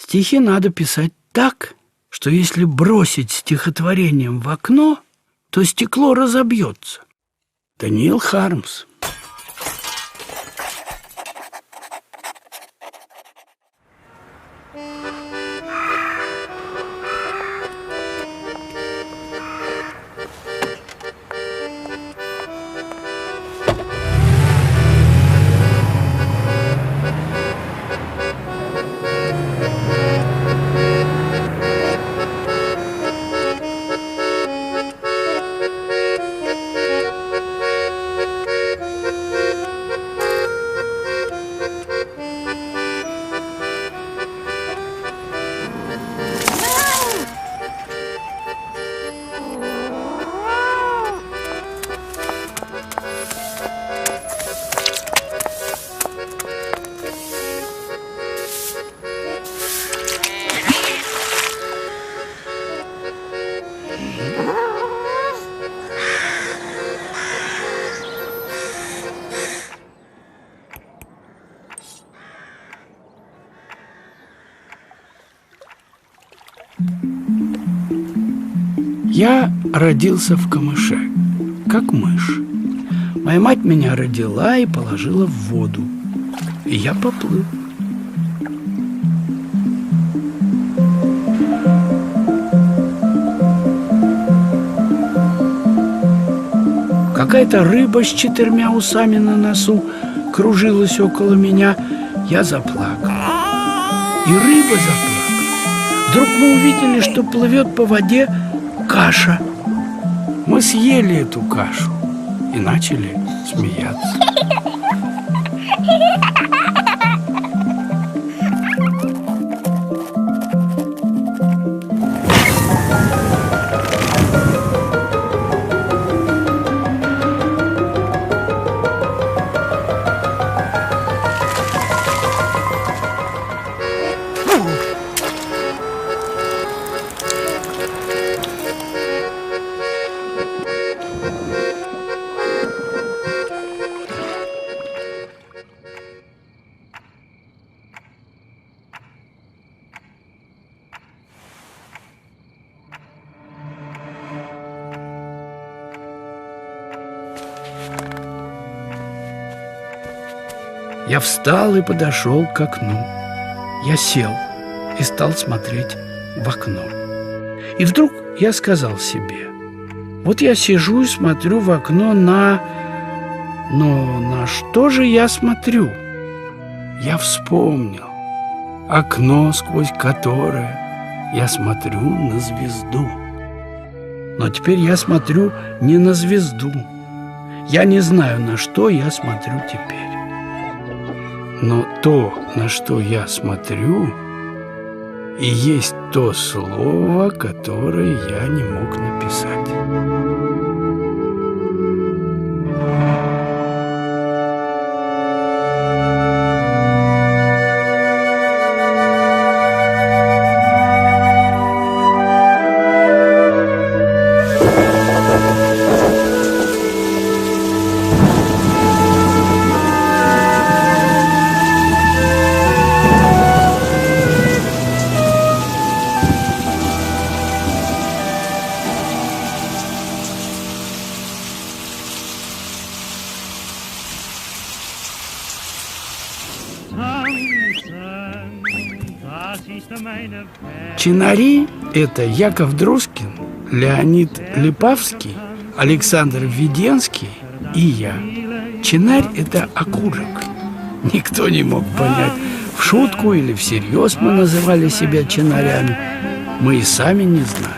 Стихи надо писать так, что если бросить стихотворением в окно, то стекло разобьется. Даниил Хармс. Я родился в камыше, как мышь. Моя мать меня родила и положила в воду, и я поплыл. Какая-то рыба с 4 усами на носу кружилась около меня. Я заплакал, и рыба заплакала. Вдруг мы увидели, что плывет по воде каша. Мы съели эту кашу и начали смеяться. Я встал и подошел к окну. Я сел и стал смотреть в окно. И вдруг я сказал себе: вот я сижу и смотрю в окно Но на что же я смотрю? Я вспомнил окно, сквозь которое я смотрю на звезду. Но теперь я смотрю не на звезду. Я не знаю, на что я смотрю теперь. Но то, на что я смотрю, и есть то слово, которое я не мог написать. Чинари – это Яков Друскин, Леонид Липавский, Александр Введенский и я. Чинарь – это окурок. Никто не мог понять, в шутку или всерьез мы называли себя чинарями. Мы и сами не знали.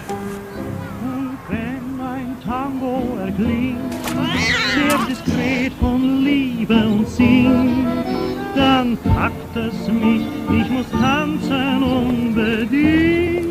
Dann packt es mich, ich muss tanzen unbedingt.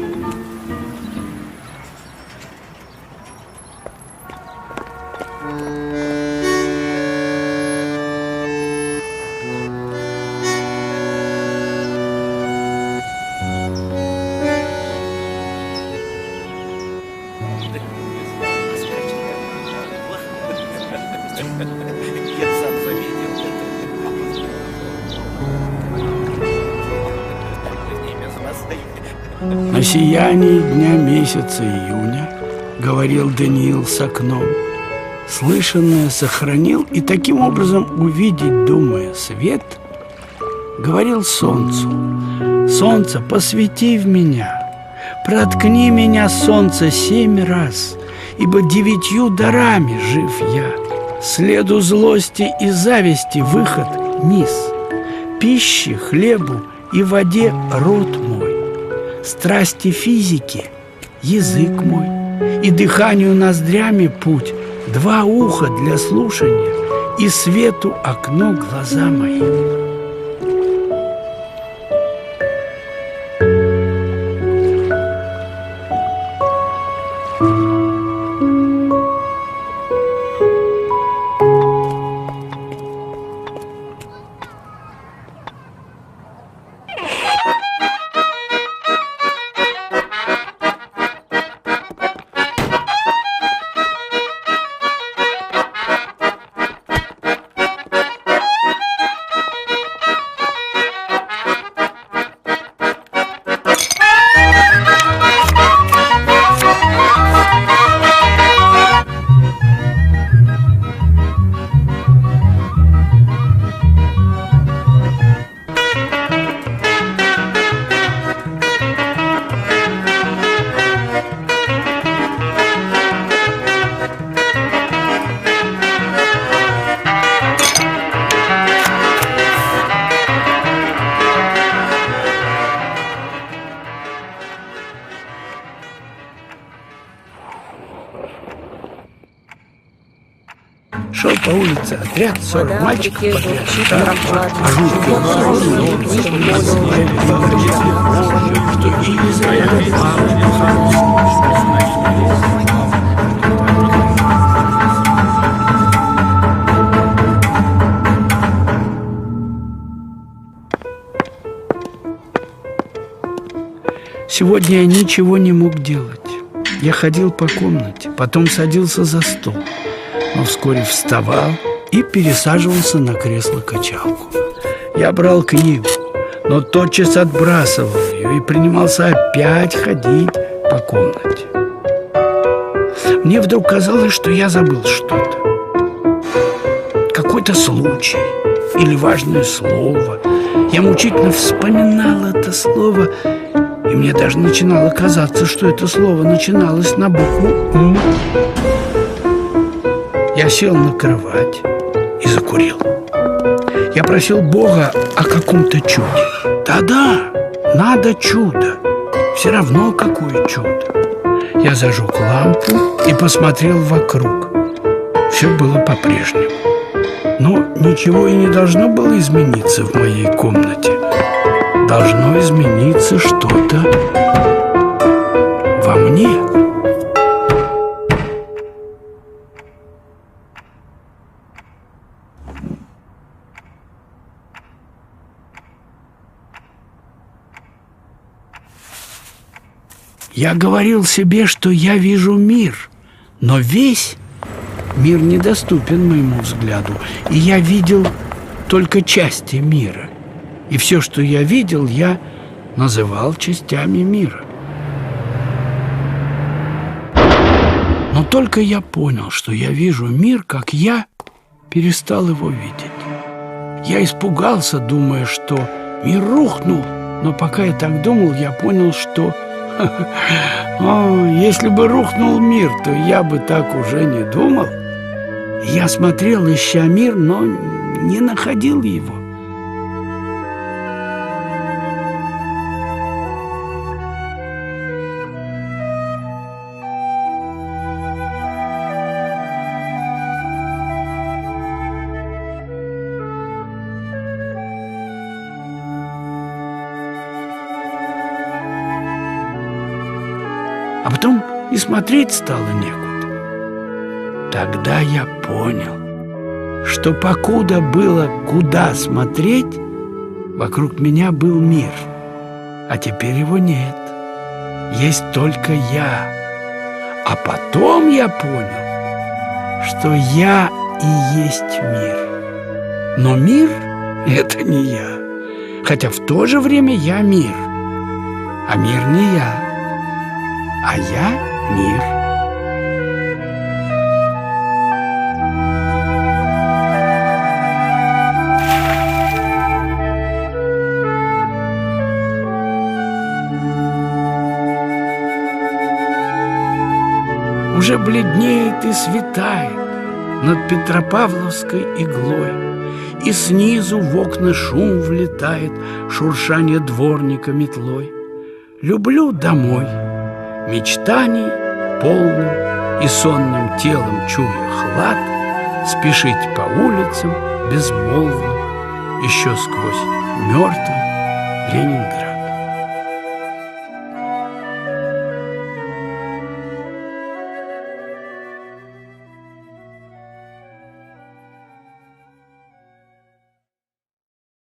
Я сам заметил. Имя с вас. На сиянии дня месяца июня, говорил Даниил с окном, слышанное сохранил, и таким образом увидеть, думая, свет, говорил солнцу: солнце, посвети в меня, проткни меня, солнце, 7 раз, ибо 9 дарами жив я. Следу злости и зависти выход низ, пищи, хлебу и воде рот мой, страсти физики язык мой, и дыханию ноздрями путь, 2 уха для слушания, и свету окно глаза мои. Шел по улице отряд, 40 мальчиков подряд. Сегодня я ничего не мог делать. Я ходил по комнате, потом садился за стол, но вскоре вставал и пересаживался на кресло-качалку. Я брал книгу, но тотчас отбрасывал ее и принимался опять ходить по комнате. Мне вдруг казалось, что я забыл что-то. Какой-то случай или важное слово. Я мучительно вспоминал это слово, и мне даже начинало казаться, что это слово начиналось на букву «М». Я сел на кровать и закурил. Я просил Бога о каком-то чуде. Да-да, надо чудо. Все равно какое чудо. Я зажег лампу и посмотрел вокруг. Все было по-прежнему. Но ничего и не должно было измениться в моей комнате. Должно измениться что-то во мне. Я говорил себе, что я вижу мир, но весь мир недоступен моему взгляду, и я видел только части мира. И все, что я видел, я называл частями мира. Но только я понял, что я вижу мир, как я перестал его видеть. Я испугался, думая, что мир рухнул, но пока я так думал, я понял, что если бы рухнул мир, то я бы так уже не думал. Я смотрел, ища мир, но не находил его. А потом и смотреть стало некуда. Тогда я понял, что покуда было куда смотреть, вокруг меня был мир, а теперь его нет. Есть только я. А потом я понял, что я и есть мир. Но мир — это не я, хотя в то же время я мир, а мир не я. а я мир. Уже бледнеет и светает над Петропавловской иглой, и снизу в окна шум влетает, шуршание дворника метлой. Люблю домой, мечтаний полным и сонным телом чуя хлад, спешить по улицам безмолвным еще сквозь мертвый Ленинград.